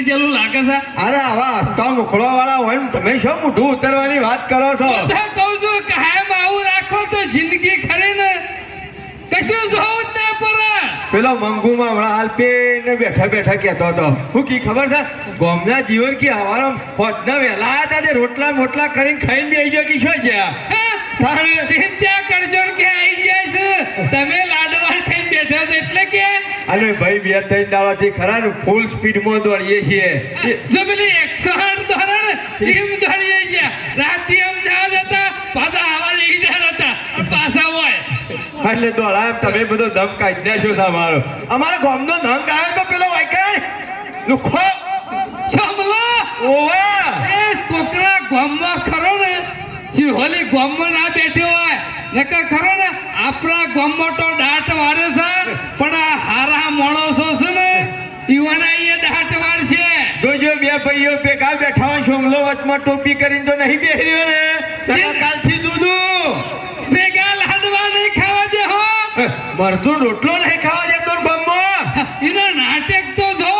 જેલું લાગે છે. અરે આવા હસતા મુખડા વાળા હોય ને તમે શું મોઢું ઉતરવાની વાત કરો છો? કહું છું કે કાયમ આવું રાખો તો જિંદગી ખરી ને કશું જોવું જ ના પડે. પેલો મંગુમાં હમણાં હાલ પેને બેઠા બેઠા કહેતો હતો હું કી ખબર છે ગોમના જીવન કી હવારો હોજના વહેલા હતા તે રોટલા મોટલા કરીને ખાઈને બેસી ગયો કી શું ગયા ચિંતા કરજો કે આવી જાય છે. તમે લાડવા ખાઈને બેઠા છો એટલે કે અરે ભાઈ 2-3 દાડાથી ખરા ને ફૂલ સ્પીડમાં દોડીએ છીએ. જો પેલી 108 દોડે ને એમ દોડીએ ગયા. રાતે એમ જવા જતા પાછા આવા ઈડર હતા પાછા હોય એટલે દોડા તમે બધો દમ કાઢી નાખ્યો છે અમારો. અમારા ગામનો દમ ગાયો તો પેલો વાયકાય લુખો સમલો ઓવા એ કોકરા ગામમાં ખરો ને સિહોલી ગામમાં ના બેઠ્યો હોય નકા ખરો ને આપણા ગામમાં તો દાટ વાળ્યો છે પણ આ હારા માણસો છે ને ઈવાના એ દાટ વાળશે. જોજો બે ભાઈઓ ભેગા બેઠા હોય સોમલો વચમાં ટોપી કરીને તો નહીં બેહી રહ્યો ને કાલથી દૂધું ભેગા લાડવા નહીં ખાવા દે હો. મરચું રોટલો નહીં ખાવા દેતો ગામમાં. એનો નાટક તો જો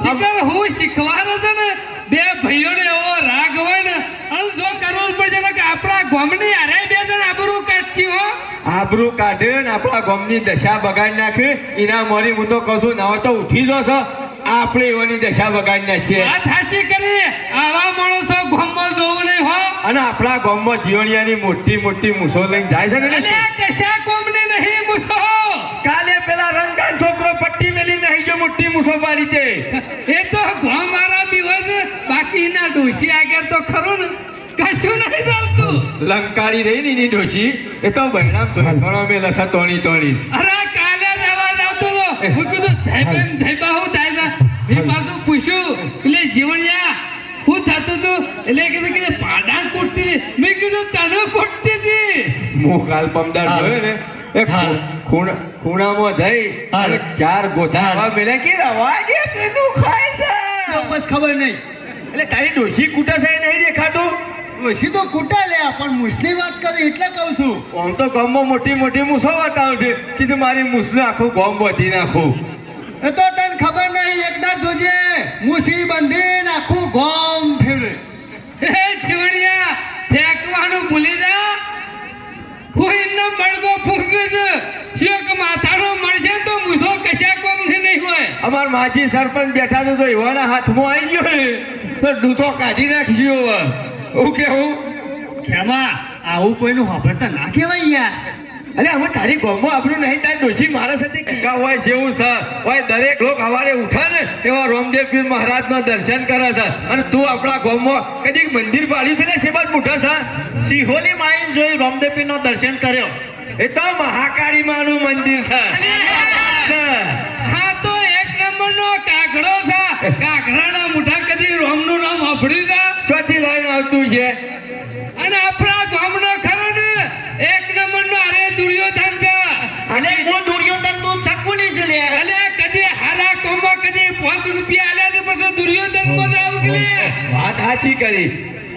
શીખર હું શીખવાડો છે ને બે ભાઈઓને એવો રાગ હોય ને અને જો કરવું પડશે ને કે આપણા ગામની હારે બે જણ આબરૂ કાઢી હો. આબરૂ કાઢે ને આપણા ગામની દશા બગાડી નાખે એના મોરી હું તો કહું છું ના તો ઉઠી જશો આપણે એવાની દશા બગાડી નાખીએ. વાત સાચી કરી. આવા માણસો ગામમાં જોવું નહીં હો. અને આપણા ગામમાં જીવણિયાની મોટી મોટી મૂછો લઈને જાય છે ને અલ્યા કશા કોમની નહીં મૂછો. કાલે પેલા રંગાન છોકરો પટ્ટી મેલી નહીં જો મોટી મૂછો પાડી દે. એ તો ગામ મારા બી હોય ને બાકીના ડોશી આગળ તો ખરું ને કશું નહીં ચાલતું. લંકાળી રહી ને એની ડોશી એ તો બહેરામ ઘણો મેલા છે તોણી તોણી. અરે કાલે જ અવાજ આવતો હતો હું કીધું ધૈબેમ ધૈબા હું થાય છે. મેં પાછું પૂછ્યું એટલે જીવણિયા શું થતું હતું એટલે કીધું કે પાડા કૂટતી હતી. મેં કીધું તને કૂટતી હતી. હું કાલ પમદાર જોયો ને એ ખૂણામાં જઈ અને 4 ગોથા આવા મેલ્યા કે રવાજે કીધું ખાય છે બસ ખબર નહીં. એટલે તારી ડોશી કૂટા છે નહીં દેખાતું. ઓછી તો કૂટા લે પણ મુસ્લિમ વાત કરી એટલે કહું છું. આમ તો ગામમાં મોટી મોટી મૂછો બતાવશે કીધું મારી મૂછને આખું ગામ બાંધી નાખું. એ તો તને ખબર નહીં એકદા જોજે મુસી બંધીને આખું ગામ ફેરવે. હે જીવણિયા ફેંકવાનું ભૂલી જા. હું એમનો બળગો ફૂંક્યો છે. શું કે માથાનો મળશે તો મૂછો કશા કોમથી નહીં હોય. અમાર માજી સરપંચ બેઠા તો એવાના હાથમાં આવી ગયો ને તો ડૂચો કાઢી નાખ્યો. હું કેવું ખેમા આવું કોઈનું સાંભળતા ના કહેવાય યાર. અરે અમે તારી ગામમાં આપણું નહીં તારી ડોશી મારા સાથે કીકા હોય છે એવું છે હોય દરેક લોક સવારે ઉઠા ને એવા રામદેવ પીર મહારાજના દર્શન કરે છે અને તું આપણા ગામમાં કદી મંદિર પાડ્યું છે ને સેબાદ મોટા છે સિહોલી માઈન જોઈ રામદેવ પીરનો દર્શન કર્યો. એ તો મહાકાળી માનું મંદિર છે. હા તો એક નંબરનો કાગડો છે. કાગડાના મુઠા કદી રોમનું નામ સાંભળ્યું છે? ચોથી લાઈન આવતું છે અને આપણા ગામનો ખરો ને એક નંબરનો અરે દુર્યોધન છે. અને હું દુર્યોધન નું શકુની છે લે. અલે કદી હારા કોમમાં કદી 5 રૂપિયા આલ્યા તો પછી દુર્યોધન માં જાવ કે લે. વાત સાચી કરી.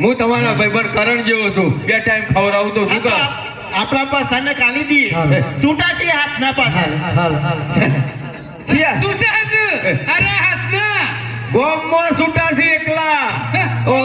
હું તમારા ભાઈબંધ કરણ જેવો છું. 2 ટાઈમ ખવડાવું તો શું કર આપણા પાસે ને કાલી દી છૂટા છે હાથ ના પાસે છૂટા છે. અરે હાથના ગોમમાં છૂટા છે એકલા. ઓ